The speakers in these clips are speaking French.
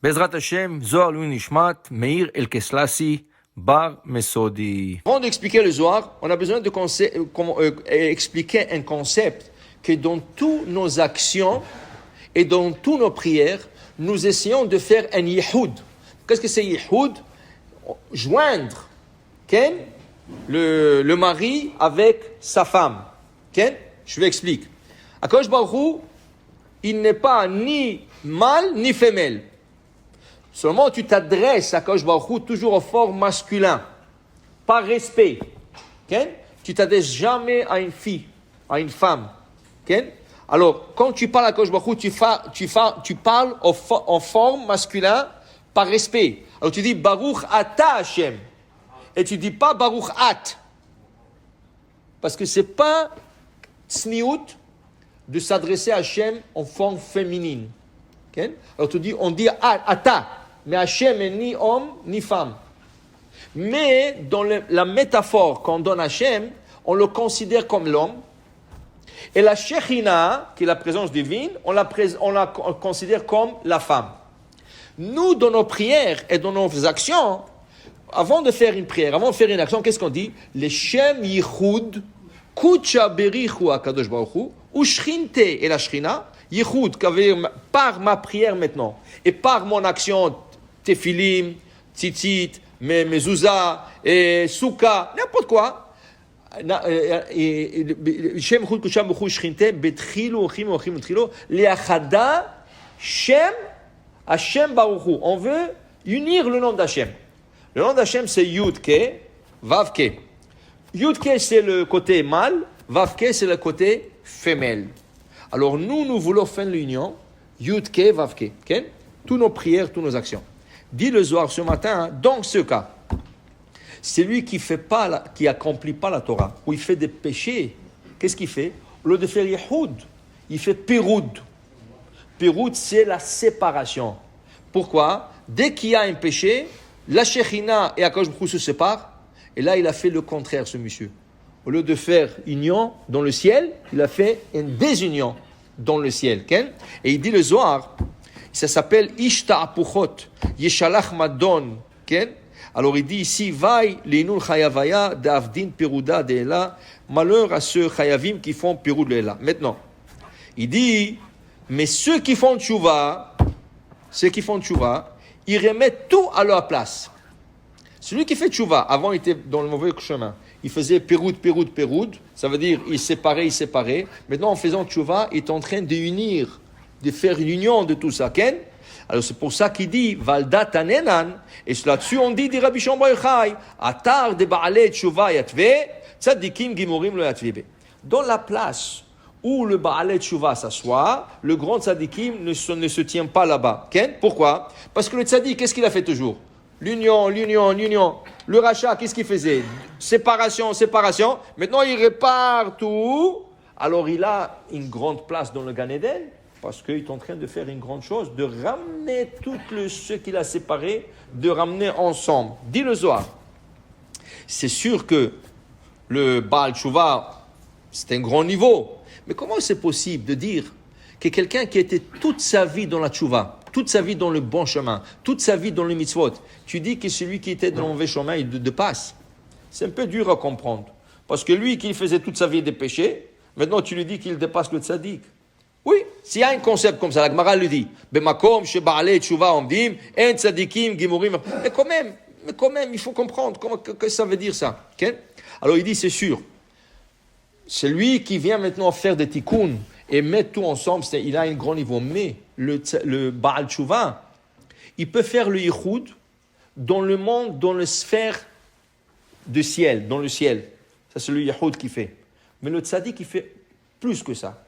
Bezrat Hashem, Zohar Lui Nishmat, Meir El Keslassi, Bar Mesodi. Avant d'expliquer le Zohar, on a besoin de expliquer un concept que dans toutes nos actions et dans toutes nos prières, nous essayons de faire un yihoud. Qu'est-ce que c'est yihoud? Joindre le mari avec sa femme. Je vais expliquer. Akadosh Baruch Hu, il n'est pas ni mâle ni femelle. Seulement, tu t'adresses à Akadosh Baruch Hu toujours au forme masculin, par respect. Tu t'adresses jamais à une fille, à une femme. Alors, quand tu parles à Akadosh Baruch Hu, tu parles en forme masculin, par respect. Alors, tu dis Baruch Ata Hashem. Et tu dis pas Baruch At. Parce que c'est pas tsniout de s'adresser à Hashem en forme féminine. Alors, on dit Ata. Mais Hashem est ni homme, ni femme. Mais dans la métaphore qu'on donne à Hashem, on le considère comme l'homme. Et la Shekhinah, qui est la présence divine, on la considère comme la femme. Nous, dans nos prières et dans nos actions, avant de faire une prière, avant de faire une action, qu'est-ce qu'on dit? Le Shem Yichud, Kucha Berichu HaKadosh Baruch Hu, ou Shrinte et la Shrina, Yichud, par ma prière maintenant, et par mon action, Tefilim, Tzitzit, Mezouza, et Souka, n'importe quoi. Shem Yichud, Kucha Berichu, Shrinte, Betrilo, Ochim, Trilo, Leachada, Shem, Hashem Baruch Hu. On veut unir le nom d'Hashem. Le nom d'Hashem, c'est Yud-Ke, Vav-Ke. Yud-Ke, c'est le côté mâle, Vav-Ke, c'est le côté femelle. Alors, nous voulons faire l'union, Yud-Ke, Vav-Ke. Okay? Toutes nos prières, toutes nos actions. Dit le Zohar ce matin, dans ce cas, celui qui accomplit pas la Torah, ou il fait des péchés, qu'est-ce qu'il fait? Au lieu de faire Yehoud, il fait Péroud. Péroud, c'est la séparation. Pourquoi? Dès qu'il y a un péché, la Shekhinah et Akadosh Baruch Hu se séparent. Et là, il a fait le contraire, ce monsieur. Au lieu de faire union dans le ciel, il a fait une désunion dans le ciel. Et il dit le Zohar, ça s'appelle Ishta Apuchot, Yeshalach Madon. Alors il dit ici, Vai leinul chayavaya d'avdin peruda de'ela, malheur à ceux chayavim qui font perud le'ela. Maintenant, il dit, mais ceux qui font tchouva, ils remettent tout à leur place. Celui qui fait tchouva, avant il était dans le mauvais chemin. Il faisait péroud. Ça veut dire il séparait. Maintenant, en faisant tchouva, il est en train d'unir, de faire une union de tout ça. Alors c'est pour ça qu'il dit Valda tanenan. Et là-dessus, on dit Rabbi Shimon bar Yochai, Atar de baalei tchouva yatve, tzadikim gimurim lo yatvebe. Dans la place où le baalei tchouva s'assoit, le grand tzadikim ne se tient pas là-bas. Pourquoi? Parce que le tzadik, qu'est-ce qu'il a fait toujours? L'union. Le rachat, qu'est-ce qu'il faisait? Séparation. Maintenant, il répare tout. Alors, il a une grande place dans le Gan Eden parce qu'il est en train de faire une grande chose, de ramener tout ce qu'il a séparé, de ramener ensemble. Dit le Zohar. C'est sûr que le Baal Tshuva, c'est un grand niveau. Mais comment c'est possible de dire que quelqu'un qui était toute sa vie dans la Tshuva, toute sa vie dans le bon chemin, toute sa vie dans le mitzvot, tu dis que celui qui était dans le mauvais chemin, il dépasse. C'est un peu dur à comprendre. Parce que lui qui faisait toute sa vie des péchés, maintenant tu lui dis qu'il dépasse le tzaddik. Oui, s'il y a un concept comme ça, la Gemara le dit. Bemakom, sheba'alei tshuva omdim, en tzadikim, gimurim. Mais quand même, il faut comprendre que ça veut dire ça. Okay? Alors il dit, c'est sûr. C'est lui qui vient maintenant faire des tikkuns et mettre tout ensemble, il a un grand niveau. Mais le Baal Tshuva, il peut faire le yichud dans le monde, dans la sphère du ciel, dans le ciel. Ça, c'est le yichud qu'il fait. Mais le tzaddik, il fait plus que ça.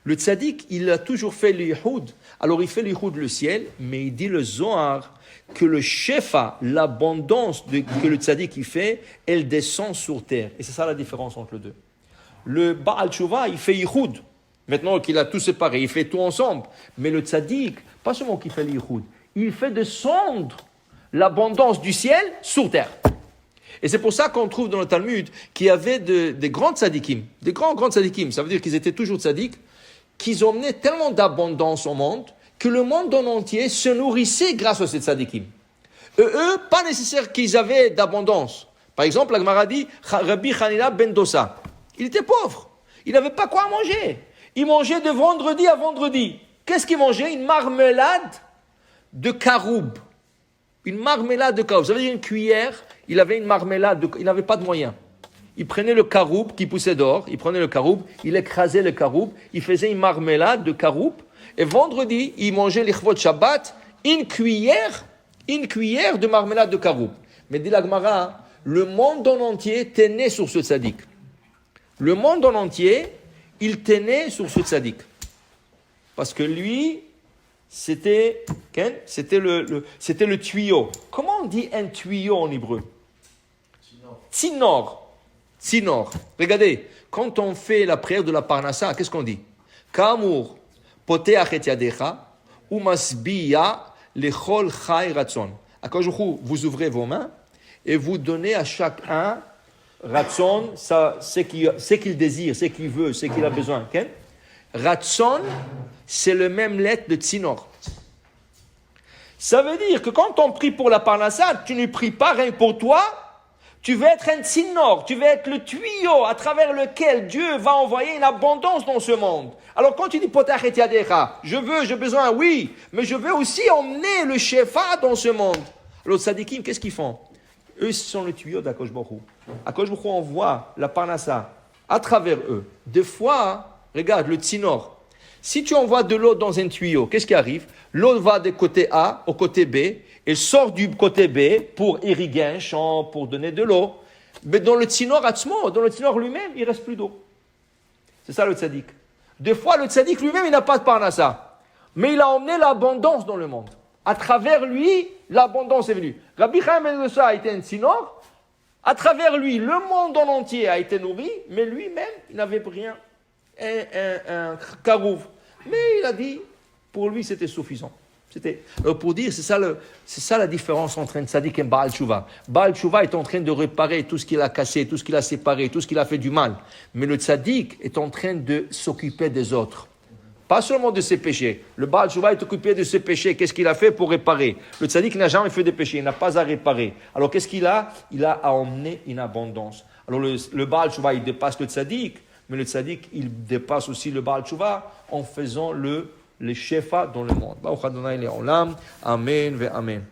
Le tzaddik, il a toujours fait le yichud. Alors, il fait le yichud le ciel, mais il dit le Zohar que le shefa, l'abondance que le tzaddik il fait, elle descend sur terre. Et c'est ça la différence entre les deux. Le Baal Tshuva, il fait yichud. Maintenant qu'il a tout séparé, il fait tout ensemble. Mais le tzaddik, pas seulement qu'il fait l'yichud, il fait descendre l'abondance du ciel sur terre. Et c'est pour ça qu'on trouve dans le Talmud qu'il y avait des grands tzaddikim, des grands tzaddikim. Ça veut dire qu'ils étaient toujours tzaddik, qu'ils emmenaient tellement d'abondance au monde que le monde en entier se nourrissait grâce à ces tzadikim. Eux, pas nécessaire qu'ils avaient d'abondance. Par exemple, la Gemara dit, Rabbi Hanina ben Dosa, il était pauvre. Il n'avait pas quoi manger. Il mangeait de vendredi à vendredi. Qu'est-ce qu'il mangeait? Une marmelade de caroube. Une marmelade de caroube. Ça veut dire une cuillère, il avait une marmelade, il n'avait pas de moyens. Il prenait le caroube qui poussait dehors, il prenait le caroube, il écrasait le caroube, il faisait une marmelade de caroube, et vendredi, il mangeait l'Ichvot Shabbat, une cuillère de marmelade de caroube. Mais dit la Gemara, le monde en entier tenait sur ce tzaddik. Le monde en entier, il tenait sur ce tzaddik. Parce que lui, c'était le tuyau. Comment on dit un tuyau en hébreu? Tsinor. Regardez, quand on fait la prière de la Parnassa, qu'est-ce qu'on dit? Kamur poteach et yadecha umasbiya lechol chai ratson. Akadosh Baruch Hu, vous ouvrez vos mains et vous donnez à chacun ratson, ce qu'il désire, ce qu'il veut, ce qu'il a besoin. Okay? Ratson, c'est le même lettre de tsinor. Ça veut dire que quand on prie pour la Parnassa, tu ne pries pas rien que pour toi. Tu veux être un tsinor, tu veux être le tuyau à travers lequel Dieu va envoyer une abondance dans ce monde. Alors quand tu dis potach et yadecha, j'ai besoin, oui, mais je veux aussi emmener le shefa dans ce monde. Alors tzadikim, qu'est-ce qu'ils font? Eux, ce sont le tuyau d'Akadosh Baruch Hu. Akadosh Baruch Hu envoie la parnassa à travers eux. Des fois, regarde, le tsinor. Si tu envoies de l'eau dans un tuyau, qu'est-ce qui arrive? L'eau va du côté A au côté B, et sort du côté B pour irriguer un champ, pour donner de l'eau. Mais dans le tsinor atzmo, dans le tsinor lui-même, il ne reste plus d'eau. C'est ça le tzaddik. Des fois, le tzaddik lui-même, il n'a pas de parnassa. Mais il a emmené l'abondance dans le monde. À travers lui, l'abondance est venue. Rabbi Chaim ben Dosa a été un tsinor. À travers lui, le monde en entier a été nourri, mais lui-même, il n'avait rien. Un carouve. Mais il a dit, pour lui, c'était suffisant. Pour dire, c'est ça la différence entre un tzaddik et un Baal Tshuva. Baal Tshuva est en train de réparer tout ce qu'il a cassé, tout ce qu'il a séparé, tout ce qu'il a fait du mal. Mais le tzaddik est en train de s'occuper des autres. Pas seulement de ses péchés. Le Baal Tshuva est occupé de ses péchés. Qu'est-ce qu'il a fait pour réparer? Le tzaddik n'a jamais fait de péché, il n'a pas à réparer. Alors qu'est-ce qu'il a? Il a à emmener une abondance. Alors le Baal Tshuva, il dépasse le tzaddik, mais le tzaddik, il dépasse aussi le Baal Tshuva en faisant les shefa dans le monde. Baruch Adonai Le'olam. Amen ve Amen.